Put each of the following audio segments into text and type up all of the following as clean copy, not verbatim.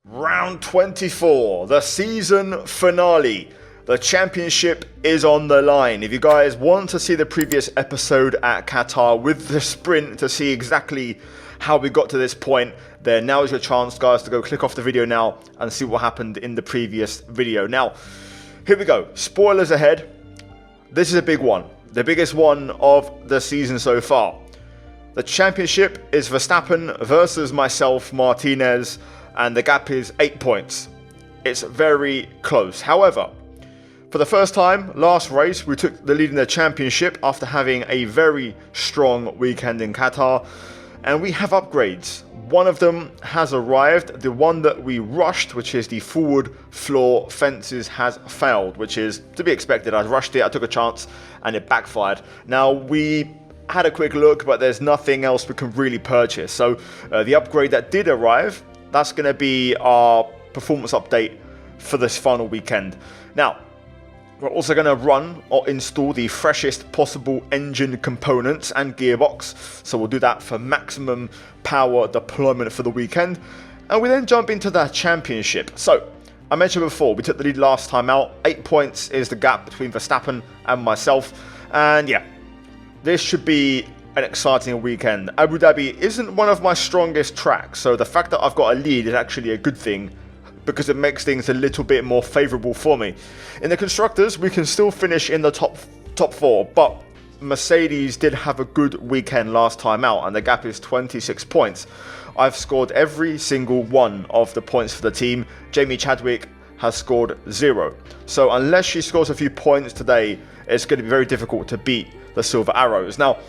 Round 24, the season finale. The championship is on the line. If you guys want to see the previous episode at Qatar with the sprint to see exactly how we got to this point, then now is your chance, guys, to go click off the video now and see what happened in the previous video. Now, here we go. Spoilers ahead. This is a big one. The biggest one of the season so far. The championship is Verstappen versus myself, Martinez, and the gap is 8 points. It's very close. However, for the first time, last race, we took the lead in the championship after having a very strong weekend in Qatar. And we have upgrades. One of them has arrived. The one that we rushed, which is the forward floor fences, has failed, which is to be expected. I rushed it, I took a chance, and it backfired. Now, we had a quick look, but there's nothing else we can really purchase. So the upgrade that did arrive, that's going to be our performance update for this final weekend. Now, we're also going to run or install the freshest possible engine components and gearbox. So we'll do that for maximum power deployment for the weekend. And we then jump into the championship. So, I mentioned before, we took the lead last time out. 8 points is the gap between Verstappen and myself. And yeah, this should be an exciting weekend. Abu Dhabi isn't one of my strongest tracks, so the fact that I've got a lead is actually a good thing because it makes things a little bit more favourable for me. In the constructors, we can still finish in the top four, but Mercedes did have a good weekend last time out, and the gap is 26 points. I've scored every single one of the points for the team. Jamie Chadwick has scored 0. So unless she scores a few points today, it's going to be very difficult to beat the Silver Arrows. Now,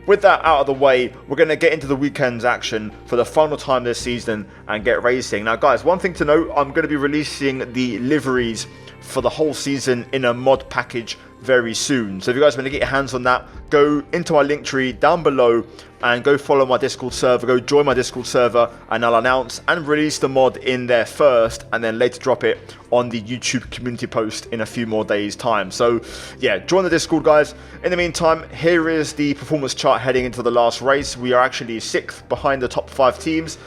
with that out of the way, we're going to get into the weekend's action for the final time this season and get racing. Now, guys, one thing to note, I'm going to be releasing the liveries for the whole season in a mod package very soon. So if you guys want to get your hands on that, go into my link tree down below and go follow my Discord server, go join my Discord server, and I'll announce and release the mod in there first and then later drop it on the YouTube community post in a few more days time. So yeah, join the Discord, guys. In the meantime, here is the performance chart heading into the last race. We are actually 6th behind the top 5 teams.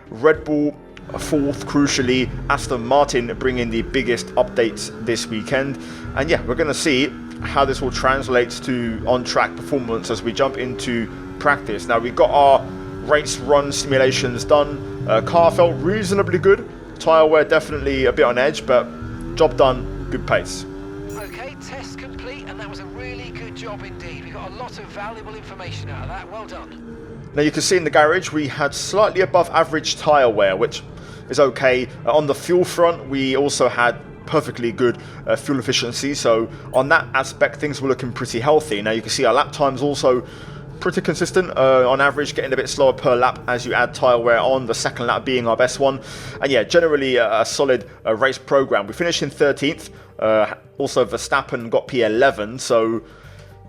Red Bull 4th, crucially. Aston Martin bringing the biggest updates this weekend. And yeah, we're going to see how this all translates to on-track performance as we jump into practice. Now, we got our race run simulations done. Car felt reasonably good. Tyre wear definitely a bit on edge, but job done, good pace. Okay, test complete, and that was a really good job indeed. We got a lot of valuable information out of that. Well done. Now, you can see in the garage we had slightly above average tyre wear, which is okay. On the fuel front, we also had perfectly good fuel efficiency, so on that aspect things were looking pretty healthy. Now you can see our lap times also pretty consistent, on average getting a bit slower per lap as you add tyre wear on, the second lap being our best one. And yeah, generally a solid race program. We finished in 13th. Also Verstappen got P11, so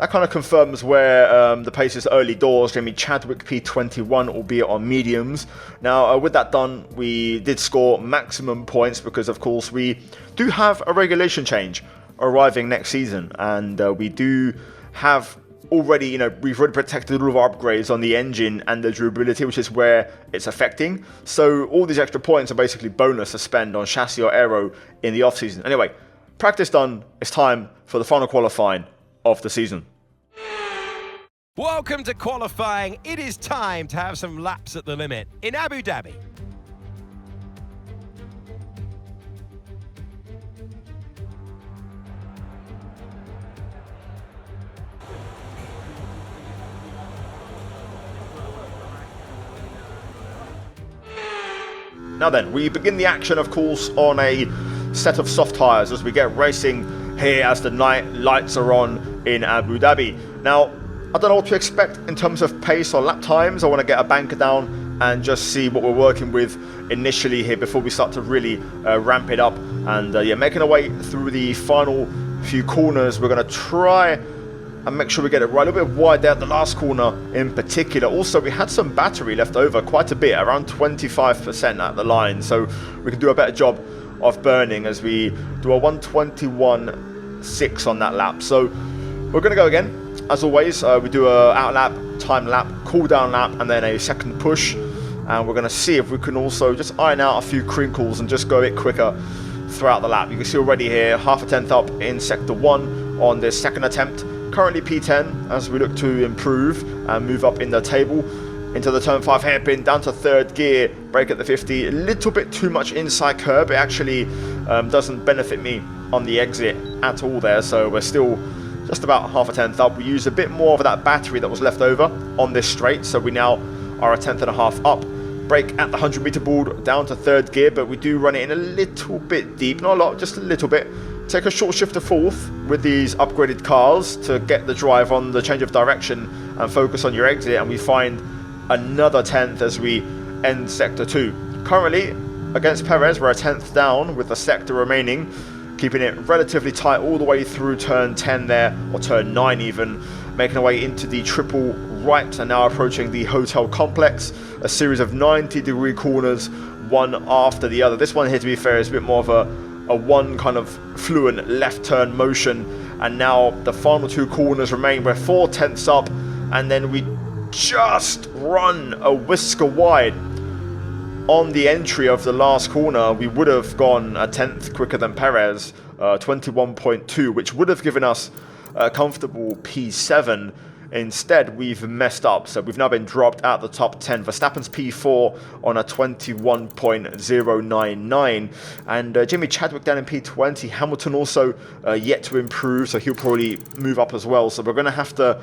that kind of confirms where the pace is early doors. Jamie Chadwick P21, albeit on mediums. Now, with that done, we did score maximum points because, of course, we do have a regulation change arriving next season. And we do have already, we've already protected all of our upgrades on the engine and the durability, which is where it's affecting. So all these extra points are basically bonus to spend on chassis or aero in the off-season. Anyway, practice done. It's time for the final qualifying of the season. Welcome to qualifying. It is time to have some laps at the limit in Abu Dhabi. Now then, we begin the action, of course, on a set of soft tyres as we get racing here as the night lights are on in Abu Dhabi. Now, I don't know what to expect in terms of pace or lap times. I want to get a banker down and just see what we're working with initially here before we start to really ramp it up. And yeah, making our way through the final few corners, we're going to try and make sure we get it right. A little bit wide there at the last corner in particular. Also, we had some battery left over, quite a bit, around 25% at the line. So we can do a better job of burning as we do a 121.6 on that lap. So we're going to go again. As always, we do a out lap, time lap, cool down lap, and then a second push. and we're going to see if we can also just iron out a few crinkles and just go a bit quicker throughout the lap. You can see already here, half a tenth up in sector 1 on this second attempt. Currently P10 as we look to improve and move up in the table. Into the turn 5 hairpin, down to third gear, brake at the 50, a little bit too much inside curb. It actually doesn't benefit me on the exit at all there, so we're still just about half a tenth up. We used a bit more of that battery that was left over on this straight, so we now are a tenth and a half up. Brake at the 100 meter board, down to third gear, but we do run it in a little bit deep, not a lot, just a little bit. Take a short shift to fourth with these upgraded cars to get the drive on the change of direction and focus on your exit, and we find another 10th as we end sector 2. Currently against Perez we're a 10th down with the sector remaining, keeping it relatively tight all the way through turn 10 there, or turn 9 even, making our way into the triple right and now approaching the hotel complex. A series of 90-degree corners, one after the other. This one here, to be fair, is a bit more of a one kind of fluent left turn motion, and now the final 2 corners remain. We're 4 tenths up, and then we just run a whisker wide on the entry of the last corner. We would have gone a tenth quicker than Perez, 21.2, which would have given us a comfortable P7. Instead, we've messed up, so we've now been dropped out the top 10. Verstappen's P4 on a 21.099, and Jimmy Chadwick down in P20. Hamilton also yet to improve, so he'll probably move up as well. So we're going to have to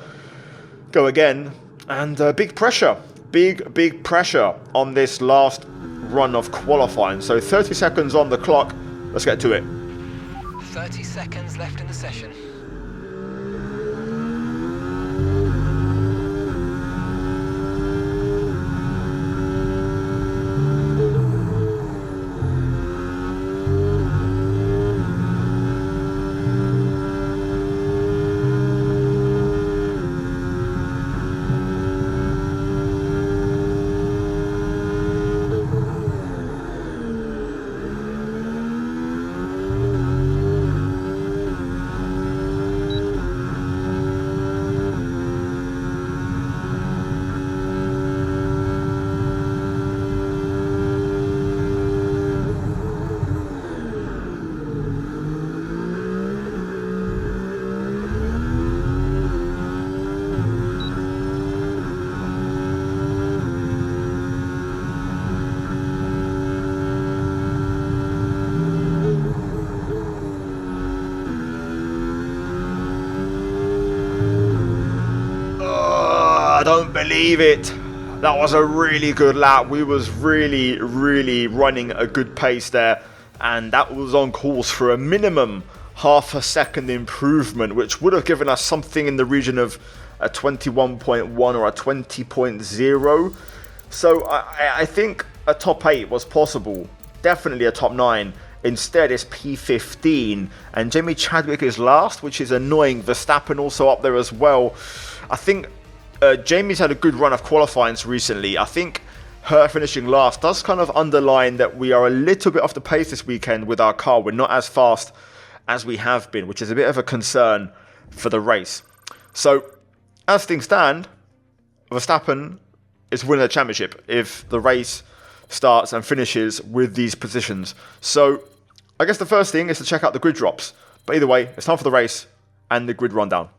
go again. And big pressure on this last run of qualifying. So 30 seconds on the clock. Let's get to it. 30 seconds left in the session. I don't believe it. That was a really good lap. We was really running a good pace there, and that was on course for a minimum half a second improvement, which would have given us something in the region of a 21.1 or a 20.0. So I think a top 8 was possible, definitely a top 9. Instead, it's P15, and Jamie Chadwick is last, which is annoying. Verstappen also up there as well. I think Jamie's had a good run of qualifying recently. I think her finishing last does kind of underline that we are a little bit off the pace this weekend with our car. We're not as fast as we have been, which is a bit of a concern for the race. So, as things stand, Verstappen is winning the championship if the race starts and finishes with these positions. So, I guess the first thing is to check out the grid drops. But either way, it's time for the race and the grid rundown.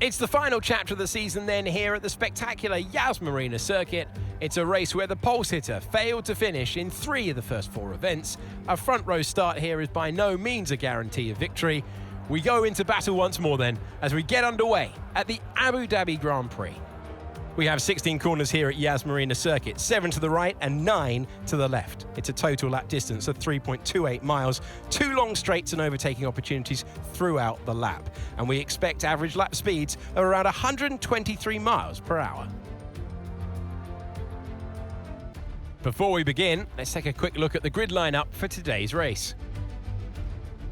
It's the final chapter of the season then here at the spectacular Yas Marina circuit. It's a race where the pole sitter failed to finish in 3 of the first 4 events. A front row start here is by no means a guarantee of victory. We go into battle once more then as we get underway at the Abu Dhabi Grand Prix. We have 16 corners here at Yas Marina circuit, 7 to the right and 9 to the left. It's a total lap distance of 3.28 miles, 2 long straights and overtaking opportunities throughout the lap. And we expect average lap speeds of around 123 miles per hour. Before we begin, let's take a quick look at the grid lineup for today's race.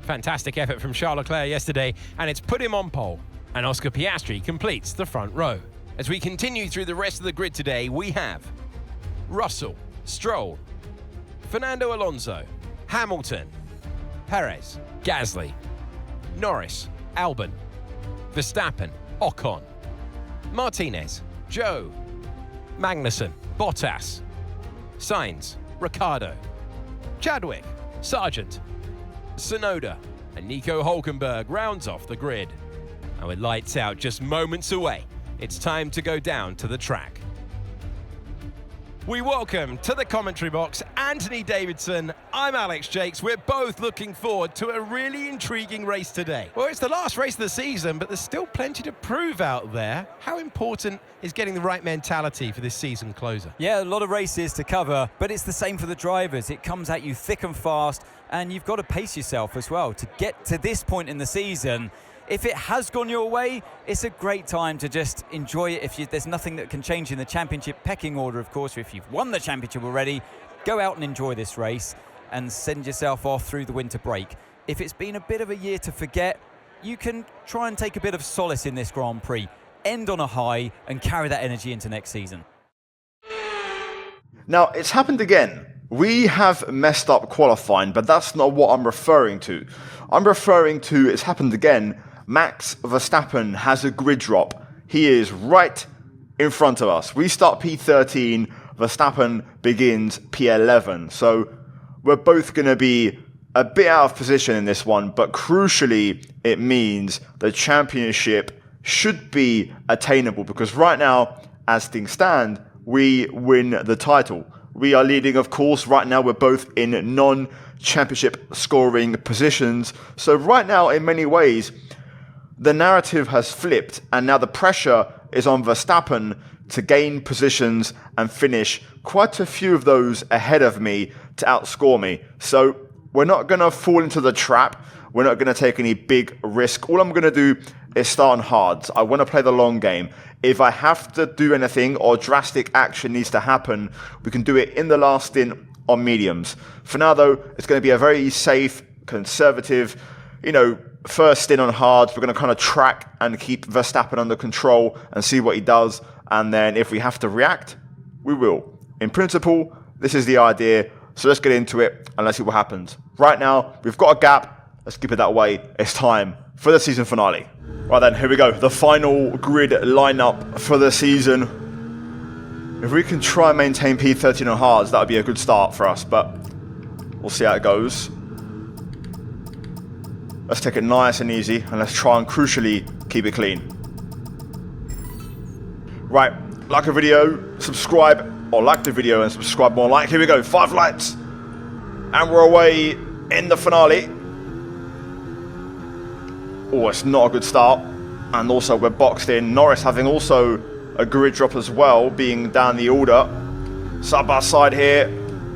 Fantastic effort from Charles Leclerc yesterday, and it's put him on pole. And Oscar Piastri completes the front row. As we continue through the rest of the grid today, we have Russell, Stroll, Fernando Alonso, Hamilton, Perez, Gasly, Norris, Albon, Verstappen, Ocon, Martinez, Joe, Magnussen, Bottas, Sainz, Ricciardo, Chadwick, Sargent, Tsunoda, and Nico Hülkenberg rounds off the grid. And with lights out just moments away, it's time to go down to the track. We welcome to the commentary box Anthony Davidson. I'm Alex Jakes. We're both looking forward to a really intriguing race today. Well, it's the last race of the season, but there's still plenty to prove out there. How important is getting the right mentality for this season closer? Yeah, a lot of races to cover, but it's the same for the drivers. It comes at you thick and fast, and you've got to pace yourself as well to get to this point in the season. If it has gone your way, it's a great time to just enjoy it. There's nothing that can change in the championship pecking order, of course. If you've won the championship already, go out and enjoy this race and send yourself off through the winter break. If it's been a bit of a year to forget, you can try and take a bit of solace in this Grand Prix, end on a high and carry that energy into next season. Now, it's happened again. We have messed up qualifying, but that's not what I'm referring to. I'm referring to, it's happened again, Max Verstappen has a grid drop. He is right in front of us. We start P13, Verstappen begins P11. So we're both going to be a bit out of position in this one, but crucially, it means the championship should be attainable because right now, as things stand, we win the title. We are leading, of course. Right now, we're both in non-championship scoring positions. So right now, in many ways, the narrative has flipped, and now the pressure is on Verstappen to gain positions and finish quite a few of those ahead of me to outscore me. So we're not going to fall into the trap. We're not going to take any big risk. All I'm going to do is start on hards. I want to play the long game. If I have to do anything or drastic action needs to happen, we can do it in the last stint on mediums. For now, though, it's going to be a very safe, conservative, first stint on hards. We're going to kind of track and keep Verstappen under control and see what he does. And then if we have to react, we will. In principle, this is the idea. So let's get into it and let's see what happens. Right now, we've got a gap. Let's keep it that way. It's time for the season finale. Right then, here we go. The final grid lineup for the season. If we can try and maintain P13 on hards, that would be a good start for us, but we'll see how it goes. Let's take it nice and easy, and let's try and crucially keep it clean. Right, like a video, subscribe, or like the video and subscribe more. Like, here we go, 5 likes, and we're away in the finale. Oh, it's not a good start, and also we're boxed in. Norris having also a grid drop as well, being down the order. Side by side here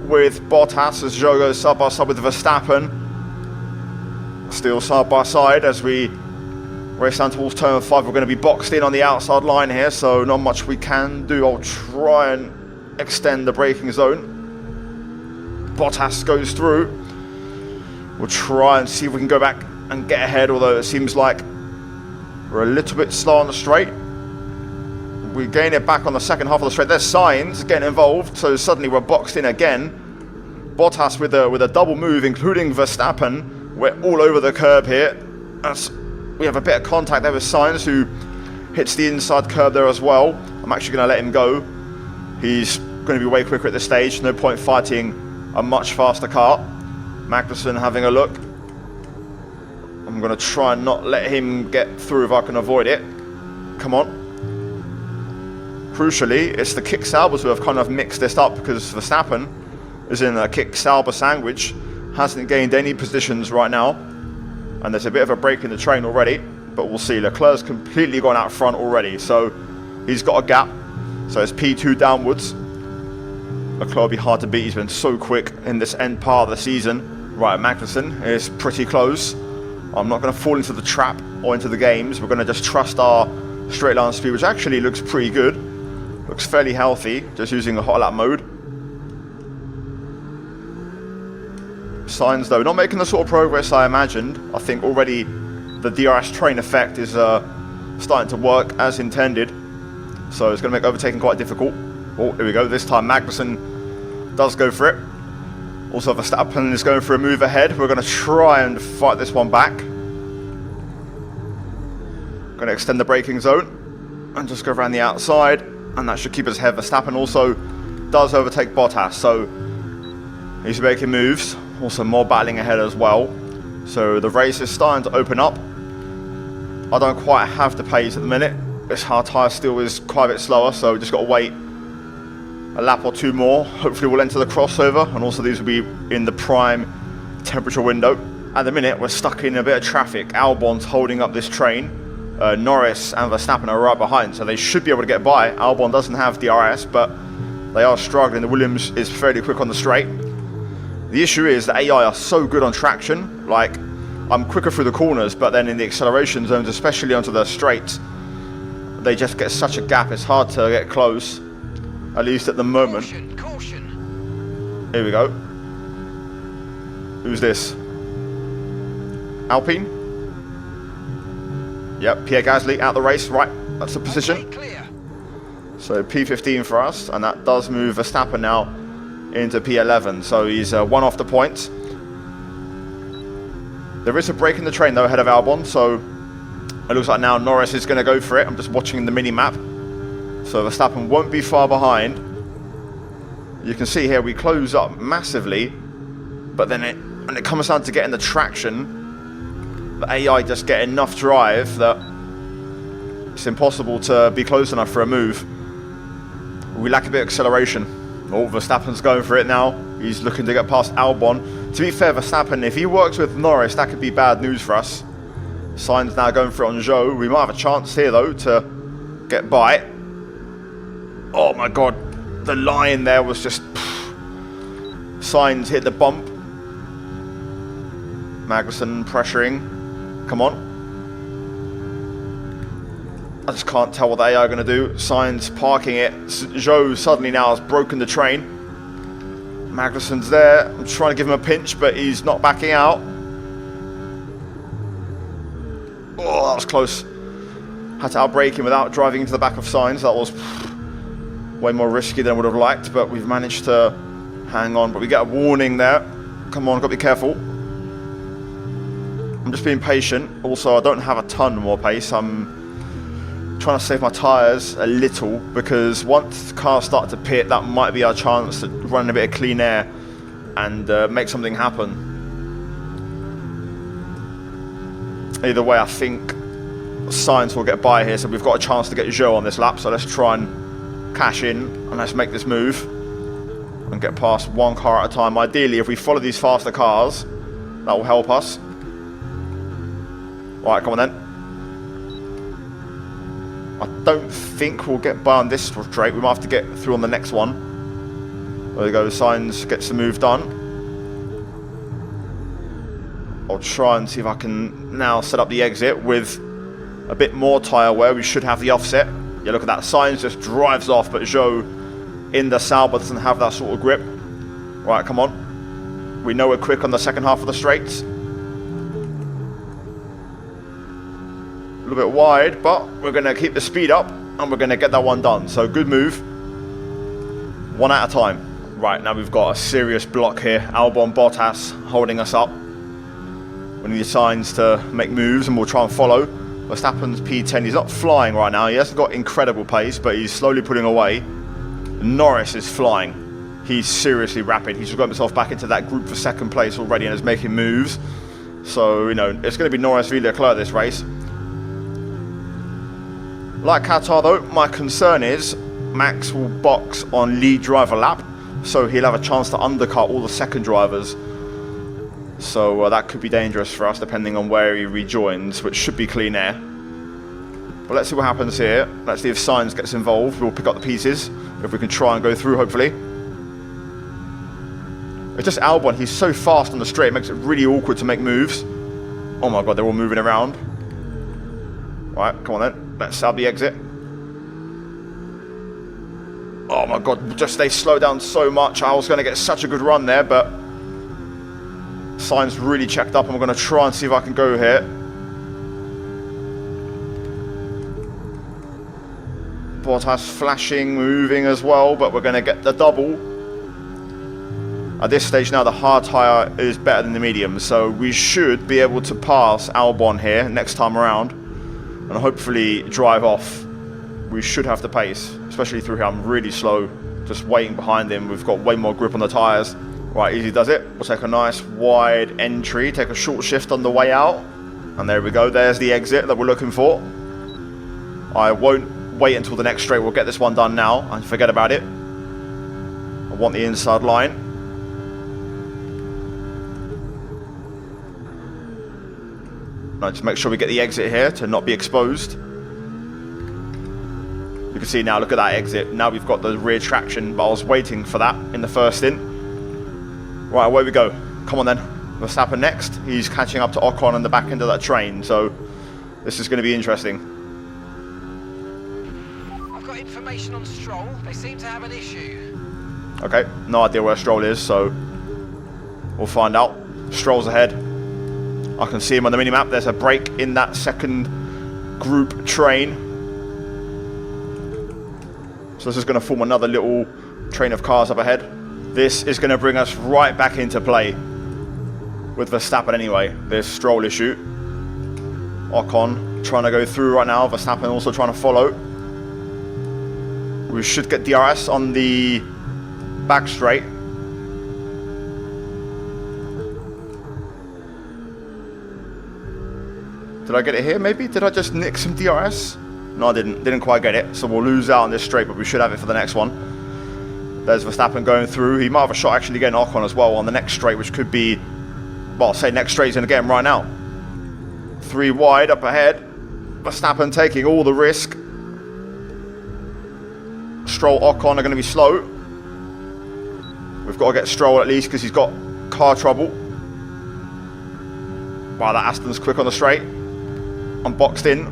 with Bottas as Joe goes side by side with Verstappen. Still side by side as we race down towards turn 5. We're going to be boxed in on the outside line here, so not much we can do. I'll try and extend the braking zone. Bottas goes through. We'll try and see if we can go back and get ahead, although it seems like we're a little bit slow on the straight. We gain it back on the second half of the straight. There's Sainz getting involved, so suddenly we're boxed in again. Bottas with a double move, including Verstappen. We're all over the curb here. We have a bit of contact there with Sainz, who hits the inside curb there as well. I'm actually going to let him go. He's going to be way quicker at this stage. No point fighting a much faster car. Magnussen having a look. I'm going to try and not let him get through if I can avoid it. Come on. Crucially, it's the kick Saubers who have kind of mixed this up because Verstappen is in a kick Sauber sandwich. Hasn't gained any positions right now, and there's a bit of a break in the train already, but we'll see. Leclerc's completely gone out front already, so he's got a gap, so it's P2 downwards. Leclerc will be hard to beat. He's been so quick in this end part of the season. Right, Magnussen is pretty close. I'm not going to fall into the trap or into the games. We're going to just trust our straight line speed, which actually looks pretty good. Looks fairly healthy, just using the hot lap mode. Sainz, though, not making the sort of progress I imagined. I think already the DRS train effect is starting to work as intended. So it's going to make overtaking quite difficult. Oh, here we go. This time Magnussen does go for it. Also, Verstappen is going for a move ahead. We're going to try and fight this one back. Going to extend the braking zone. and just go around the outside, and that should keep us ahead. Verstappen also does overtake Bottas, so he's making moves. Also more battling ahead as well. So the race is starting to open up. I don't quite have the pace at the minute. This hard tyre still is quite a bit slower, so we just got to wait a lap or two more. Hopefully we'll enter the crossover, and also these will be in the prime temperature window. At the minute we're stuck in a bit of traffic. Albon's holding up this train. Norris and Verstappen are right behind, so they should be able to get by. Albon doesn't have DRS, but they are struggling. The Williams is fairly quick on the straight. The issue is that AI are so good on traction. Like, I'm quicker through the corners, but then in the acceleration zones, especially onto the straights, they just get such a gap. It's hard to get close, at least at the moment. Caution, caution. Here we go. Who's this? Alpine? Yep, Pierre Gasly out the race. Right, that's the position. Okay, clear. So P15 for us, and that does move Verstappen now into P11. So he's one off the points. There is a break in the train though ahead of Albon, so it looks like now Norris is going to go for it. I'm just watching the mini-map. So Verstappen won't be far behind. You can see here we close up massively, but then when it comes down to getting the traction, the AI just get enough drive that it's impossible to be close enough for a move. We lack a bit of acceleration. Oh, Verstappen's going for it now. He's looking to get past Albon. To be fair, Verstappen, if he works with Norris, that could be bad news for us. Sainz now going for it on Zhou. We might have a chance here, though, to get by. Oh, my God. The line there was just... Sainz hit the bump. Magnussen pressuring. Come on. I just can't tell what the AI are going to do. Sainz parking it. Zhou suddenly now has broken the train. Magnussen's there. I'm trying to give him a pinch, but he's not backing out. Oh, that was close. Had to outbrake him without driving into the back of Sainz. That was way more risky than I would have liked, but we've managed to hang on. But we get a warning there. Come on, got to be careful. I'm just being patient. Also, I don't have a ton more pace. I'm trying to save my tyres a little, because once cars start to pit, that might be our chance to run a bit of clean air and make something happen. Either way, I think Sainz will get by here, so we've got a chance to get Zhou on this lap. So let's try and cash in and let's make this move and get past one car at a time. Ideally, if we follow these faster cars, that will help us. Alright, come on then. I don't think we'll get by on this straight. We might have to get through on the next one. There we go, Sainz gets the move done. I'll try and see if I can now set up the exit with a bit more tyre wear. We should have the offset. Yeah, look at that. Sainz just drives off, but Zhou in the Sauber doesn't have that sort of grip. Right, come on. We know we're quick on the second half of the straights. A little bit wide, but we're going to keep the speed up and we're going to get that one done. So good move. One at a time. Right, now we've got a serious block here. Albon, Bottas holding us up. We need Sainz to make moves and we'll try and follow. Verstappen's P10. He's not flying right now. He hasn't got incredible pace, but he's slowly pulling away. Norris is flying. He's seriously rapid. He's got himself back into that group for second place already and is making moves. So, you know, it's going to be Norris v Leclerc this race. Like Qatar though, my concern is Max will box on lead driver lap, so he'll have a chance to undercut all the second drivers. So that could be dangerous for us depending on where he rejoins, which should be clean air. But let's see what happens here. Let's see if Sainz gets involved. We'll pick up the pieces, if we can try and go through hopefully. It's just Albon, he's so fast on the straight, it makes it really awkward to make moves. Oh my god, they're all moving around. Right, come on then. Let's have the exit. Oh my god, just they slow down so much. I was going to get such a good run there, but Sainz really checked up and we're going to try and see if I can go here. Bottas flashing, moving as well, but we're going to get the double. At this stage now, the hard tyre is better than the medium, so we should be able to pass Albon here next time around and hopefully drive off we should have the pace, especially through here. I'm really slow, just waiting behind him. We've got way more grip on the tyres. Right, easy does it. We'll take a nice wide entry, take a short shift on the way out. And there we go, there's the exit that we're looking for. I won't wait until the next straight, we'll get this one done now and forget about it. I want the inside line. Now just make sure we get the exit here to not be exposed. You can see now, look at that exit. Now we've got the rear traction, but I was waiting for that in the first stint. Right, away we go. Come on then. Verstappen next. He's catching up to Ocon on the back end of that train, so this is going to be interesting. I've got information on Stroll. They seem to have an issue. Okay, no idea where Stroll is, so we'll find out. Stroll's ahead. I can see him on the minimap. There's a break in that second group train. So this is going to form another little train of cars up ahead. This is going to bring us right back into play with Verstappen anyway. This Stroll issue. Ocon trying to go through right now. Verstappen also trying to follow. We should get DRS on the back straight. Did I get it here maybe? Did I just nick some DRS? No, I didn't. Didn't quite get it. So we'll lose out on this straight, but we should have it for the next one. There's Verstappen going through. He might have a shot actually getting Ocon as well on the next straight, which could be, well, I'll say next straight he's going to get him right now. 3 wide up ahead. Verstappen taking all the risk. Stroll, Ocon are going to be slow. We've got to get Stroll at least because he's got car trouble. Wow, that Aston's quick on the straight. I'm boxed in.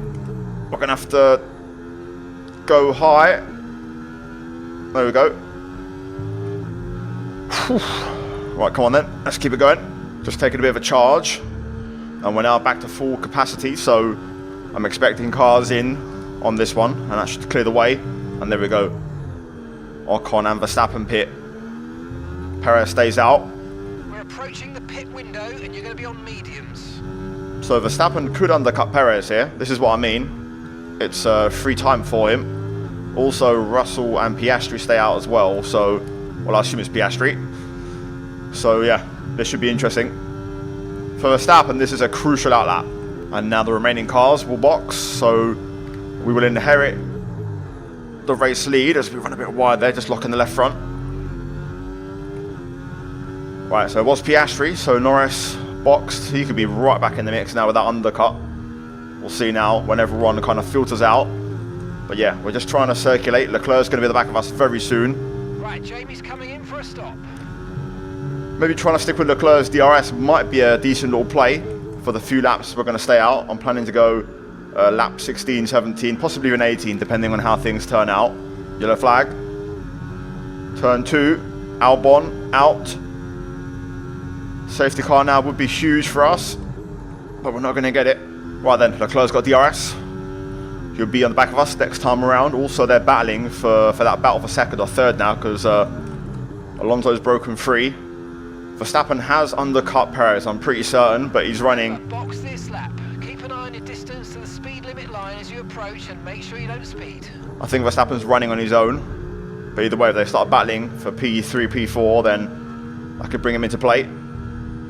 We're going to have to go high. There we go. Whew. Right, come on then. Let's keep it going. Just taking a bit of a charge. And we're now back to full capacity, so I'm expecting cars in on this one, and that should clear the way. And there we go. Ocon and Verstappen pit. Perez stays out. We're approaching the pit window, and you're going to be on mediums. So Verstappen could undercut Perez here. This is what I mean. It's free time for him. Also, Russell and Piastri stay out as well. So, well, I assume it's Piastri. So yeah, this should be interesting. For Verstappen, this is a crucial outlap. And now the remaining cars will box. So we will inherit the race lead as we run a bit wide there, just locking the left front. Right, so it was Piastri. So Norris boxed. He could be right back in the mix now with that undercut. We'll see now when everyone kind of filters out. But yeah, we're just trying to circulate. Leclerc's going to be at the back of us very soon. Right, Jamie's coming in for a stop. Maybe trying to stick with Leclerc's DRS might be a decent little play for the few laps we're going to stay out. I'm planning to go lap 16, 17, possibly even 18, depending on how things turn out. Yellow flag. Turn 2. Albon out. Safety car now would be huge for us, but we're not going to get it. Right then, Leclerc's got DRS. He'll be on the back of us next time around. Also, they're battling for that battle for second or third now because Alonso's broken free. Verstappen has undercut Perez, I'm pretty certain, but he's running. Box this lap. Keep an eye on your distance to the speed limit line as you approach and make sure you don't speed. I think Verstappen's running on his own, but either way, if they start battling for P3, P4, then I could bring him into play.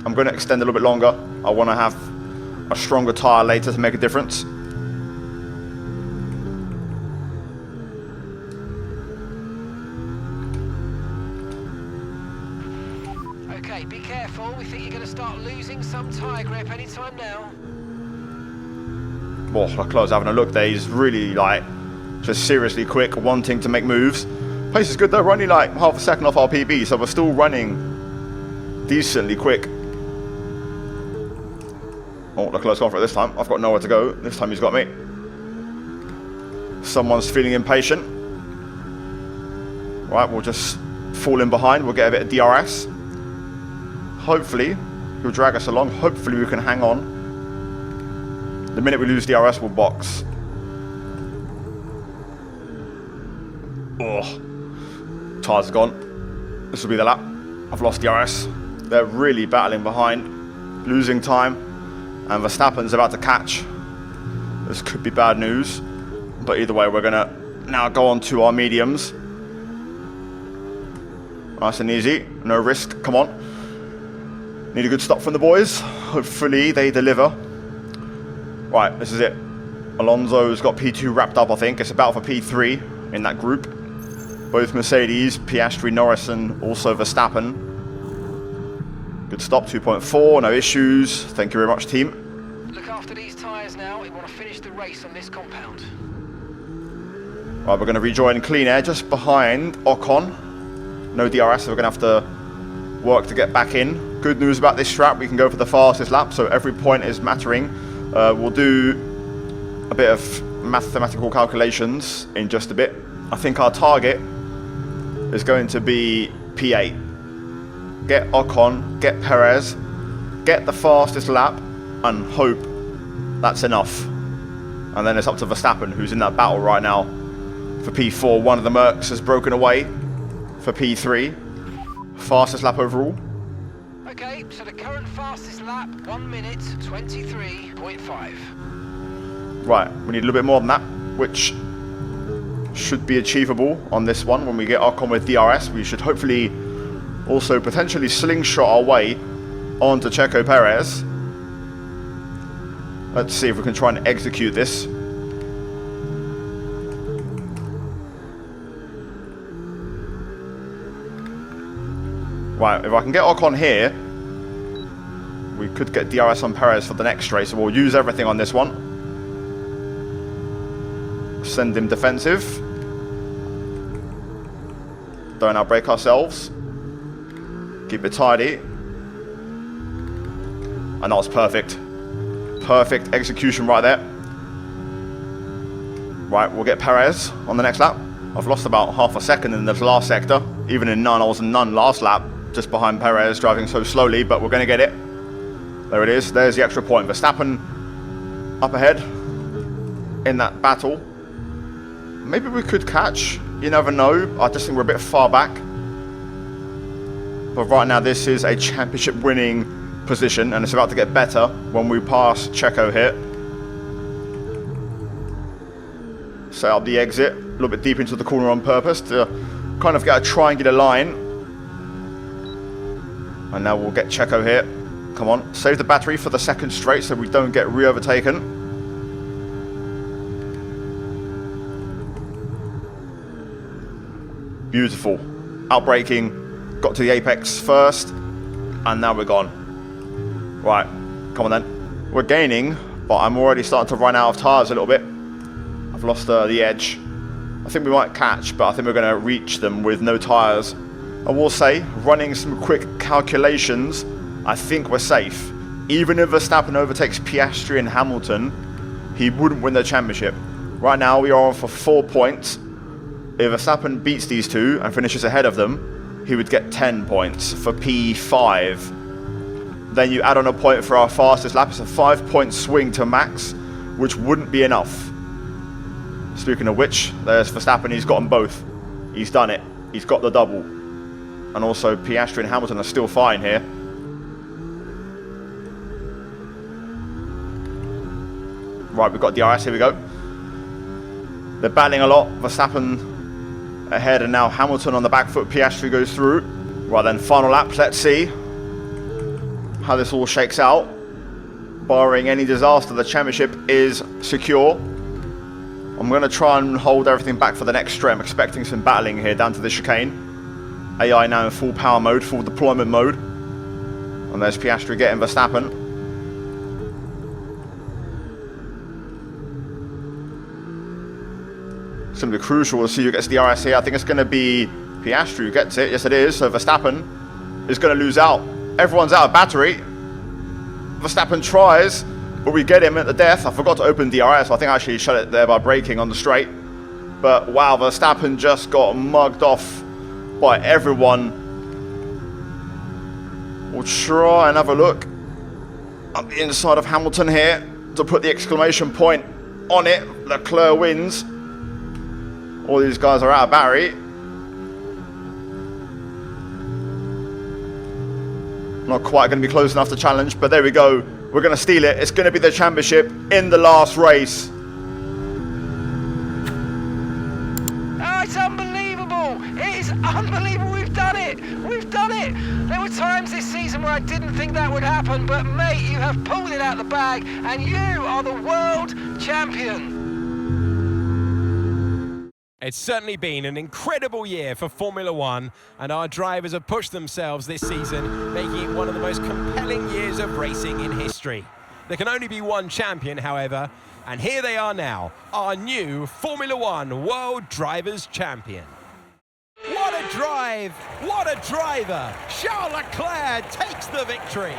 I'm going to extend a little bit longer. I want to have a stronger tyre later to make a difference. Okay, be careful. We think you're going to start losing some tyre grip anytime now. Well, Leclerc's having a look there. He's really, like, just seriously quick, wanting to make moves. Pace is good though. We're only like half a second off our PB, so we're still running decently quick. Oh, Leclerc's gone for it this time. I've got nowhere to go. This time he's got me. Someone's feeling impatient. Right, we'll just fall in behind. We'll get a bit of DRS. Hopefully, he'll drag us along. Hopefully, we can hang on. The minute we lose DRS, we'll box. Oh, tyres are gone. This will be the lap. I've lost DRS. They're really battling behind, losing time. And Verstappen's about to catch. This could be bad news. But either way, we're going to now go on to our mediums. Nice and easy, no risk, come on. Need a good stop from the boys. Hopefully they deliver. Right, this is it. Alonso's got P2 wrapped up, I think. It's about for P3 in that group. Both Mercedes, Piastri, Norris, and also Verstappen. Good stop, 2.4, no issues. Thank you very much, team. Look after these tyres now. We want to finish the race on this compound. Right, we're going to rejoin clean air just behind Ocon. No DRS, so we're going to have to work to get back in. Good news about this strap, we can go for the fastest lap, so every point is mattering. We'll do a bit of mathematical calculations in just a bit. I think our target is going to be P8. Get Ocon, get Perez, get the fastest lap, and hope that's enough. And then it's up to Verstappen, who's in that battle right now. For P4, one of the Mercs has broken away. For P3, fastest lap overall. Okay, so the current fastest lap, 1 minute 23.5. Right, we need a little bit more than that, which should be achievable on this one. When we get Ocon with DRS, we should hopefully also potentially slingshot our way onto Checo Perez. Let's see if we can try and execute this. Right, if I can get Ocon here, we could get DRS on Perez for the next race, so we'll use everything on this one. Send him defensive. Don't outbrake ourselves. Keep it tidy. And that was perfect. Perfect execution right there. Right, we'll get Perez on the next lap. I've lost about half a second in this last sector. Even in none, I was in none last lap. Just behind Perez, driving so slowly, but we're going to get it. There it is. There's the extra point. Verstappen up ahead in that battle. Maybe we could catch. You never know. I just think we're a bit far back. But right now, this is a championship winning position, and it's about to get better when we pass Checo here. Set up the exit a little bit deep into the corner on purpose to kind of get a triangular line. And now we'll get Checo here. Come on, save the battery for the second straight so we don't get re-overtaken. Beautiful. Outbraking. Got to the apex first. And now we're gone. Right, come on then. We're gaining, but I'm already starting to run out of tyres a little bit. I've lost the edge. I think we might catch, but I think we're going to reach them with no tyres. I will say, running some quick calculations, I think we're safe. Even if Verstappen overtakes Piastri and Hamilton, he wouldn't win the championship. Right now, we are on for 4 points. If Verstappen beats these two and finishes ahead of them, he would get 10 points for P5. Then you add on a point for our fastest lap. It's a 5-point swing to max, which wouldn't be enough. Speaking of which, there's Verstappen. He's got them both. He's done it. He's got the double. And also Piastri and Hamilton are still fine here. Right, we've got DRS, here we go. They're battling a lot. Verstappen ahead and now Hamilton on the back foot. Piastri goes through. Right then, final lap, let's see how this all shakes out. Barring any disaster, the championship is secure. I'm going to try and hold everything back for the next straight. I'm expecting some battling here down to the chicane. AI now in full power mode, full deployment mode. And there's Piastri getting Verstappen. It's going to be crucial to see who gets the DRS here. I think it's going to be Piastri who gets it. Yes, it is. So Verstappen is going to lose out. Everyone's out of battery. Verstappen tries, but we get him at the death. I forgot to open DRS. I think I actually shut it there by braking on the straight. But wow, Verstappen just got mugged off by everyone. We'll try and have a look at the inside of Hamilton here to put the exclamation point on it. Leclerc wins. All these guys are out of battery. Not quite going to be close enough to challenge, but there we go. We're going to steal it. It's going to be the championship in the last race. camera, I didn't think that would happen, but mate, you have pulled it out the bag, and you are the world champion. It's certainly been an incredible year for Formula One, and our drivers have pushed themselves this season, making it one of the most compelling years of racing in history. There can only be one champion, however, and here they are now, our new Formula One World Drivers' Champion. What a drive! What a driver! Charles Leclerc takes the victory!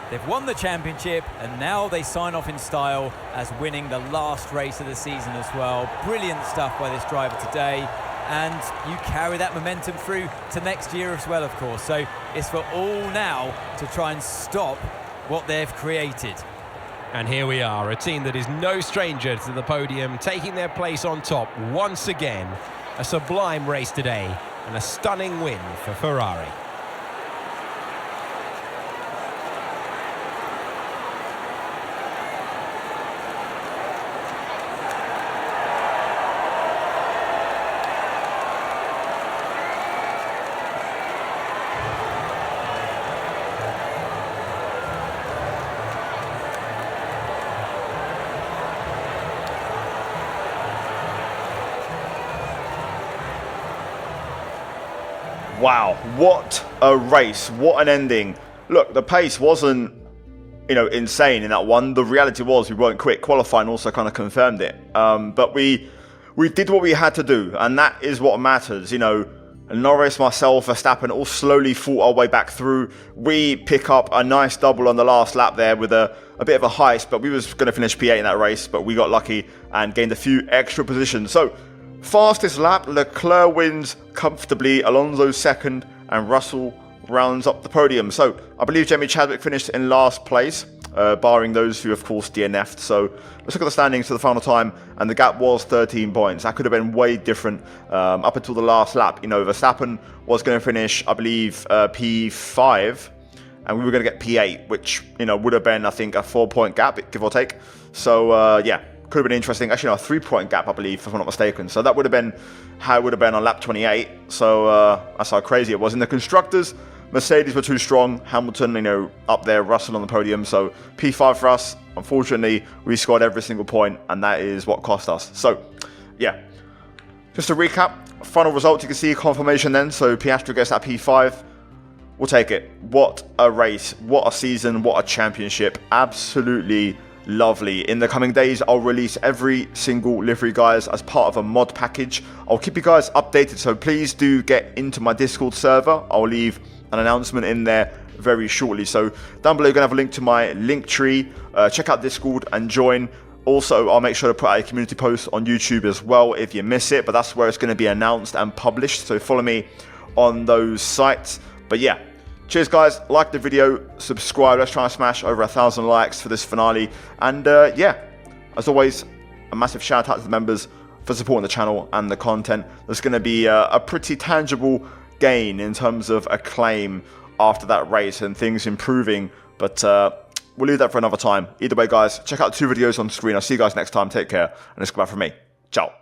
They've won the championship, and now they sign off in style as winning the last race of the season as well. Brilliant stuff by this driver today, and you carry that momentum through to next year as well, of course. So it's for all now to try and stop what they've created. And here we are, a team that is no stranger to the podium, taking their place on top once again. A sublime race today, and a stunning win for Ferrari. Wow, what a race, what an ending. Look, the pace wasn't, insane in that one. The reality was we weren't quick. Qualifying also kind of confirmed it. But we did what we had to do, and that is what matters. Norris, myself, Verstappen all slowly fought our way back through. We pick up a nice double on the last lap there with a bit of a heist, but we was going to finish P8 in that race, but we got lucky and gained a few extra positions. So, fastest lap, Leclerc wins comfortably, Alonso second, and Russell rounds up the podium. So I believe Jamie Chadwick finished in last place, barring those who of course DNF'd. So let's look at the standings for the final time, and the gap was 13 points. That could have been way different up until the last lap. Verstappen was going to finish, I believe, P5, and we were going to get P8, which would have been, I think, a 4-point gap, give or take. So yeah. Could have been interesting. Actually, no, a 3-point gap, I believe, if I'm not mistaken. So that would have been how it would have been on lap 28. So that's how crazy it was. In the constructors, Mercedes were too strong. Hamilton, up there, Russell on the podium. So P5 for us. Unfortunately, we scored every single point, and that is what cost us. So, yeah. Just to recap, final result, you can see confirmation then. So Piastri gets that P5. We'll take it. What a race. What a season. What a championship. Absolutely lovely. In the coming days, I'll release every single livery, guys, as part of a mod package. I'll keep you guys updated, so please do get into my Discord server. I'll leave an announcement in there very shortly. So down below, you're going to have a link to my link tree. Check out Discord and join. Also, I'll make sure to put out a community post on YouTube as well if you miss it, but that's where it's going to be announced and published. So follow me on those sites. But yeah, cheers, guys. Like the video, subscribe. Let's try and smash over 1,000 likes for this finale. And yeah, as always, a massive shout out to the members for supporting the channel and the content. There's going to be a pretty tangible gain in terms of acclaim after that race and things improving. But we'll leave that for another time. Either way, guys, check out the 2 videos on screen. I'll see you guys next time. Take care. And it's goodbye from me. Ciao.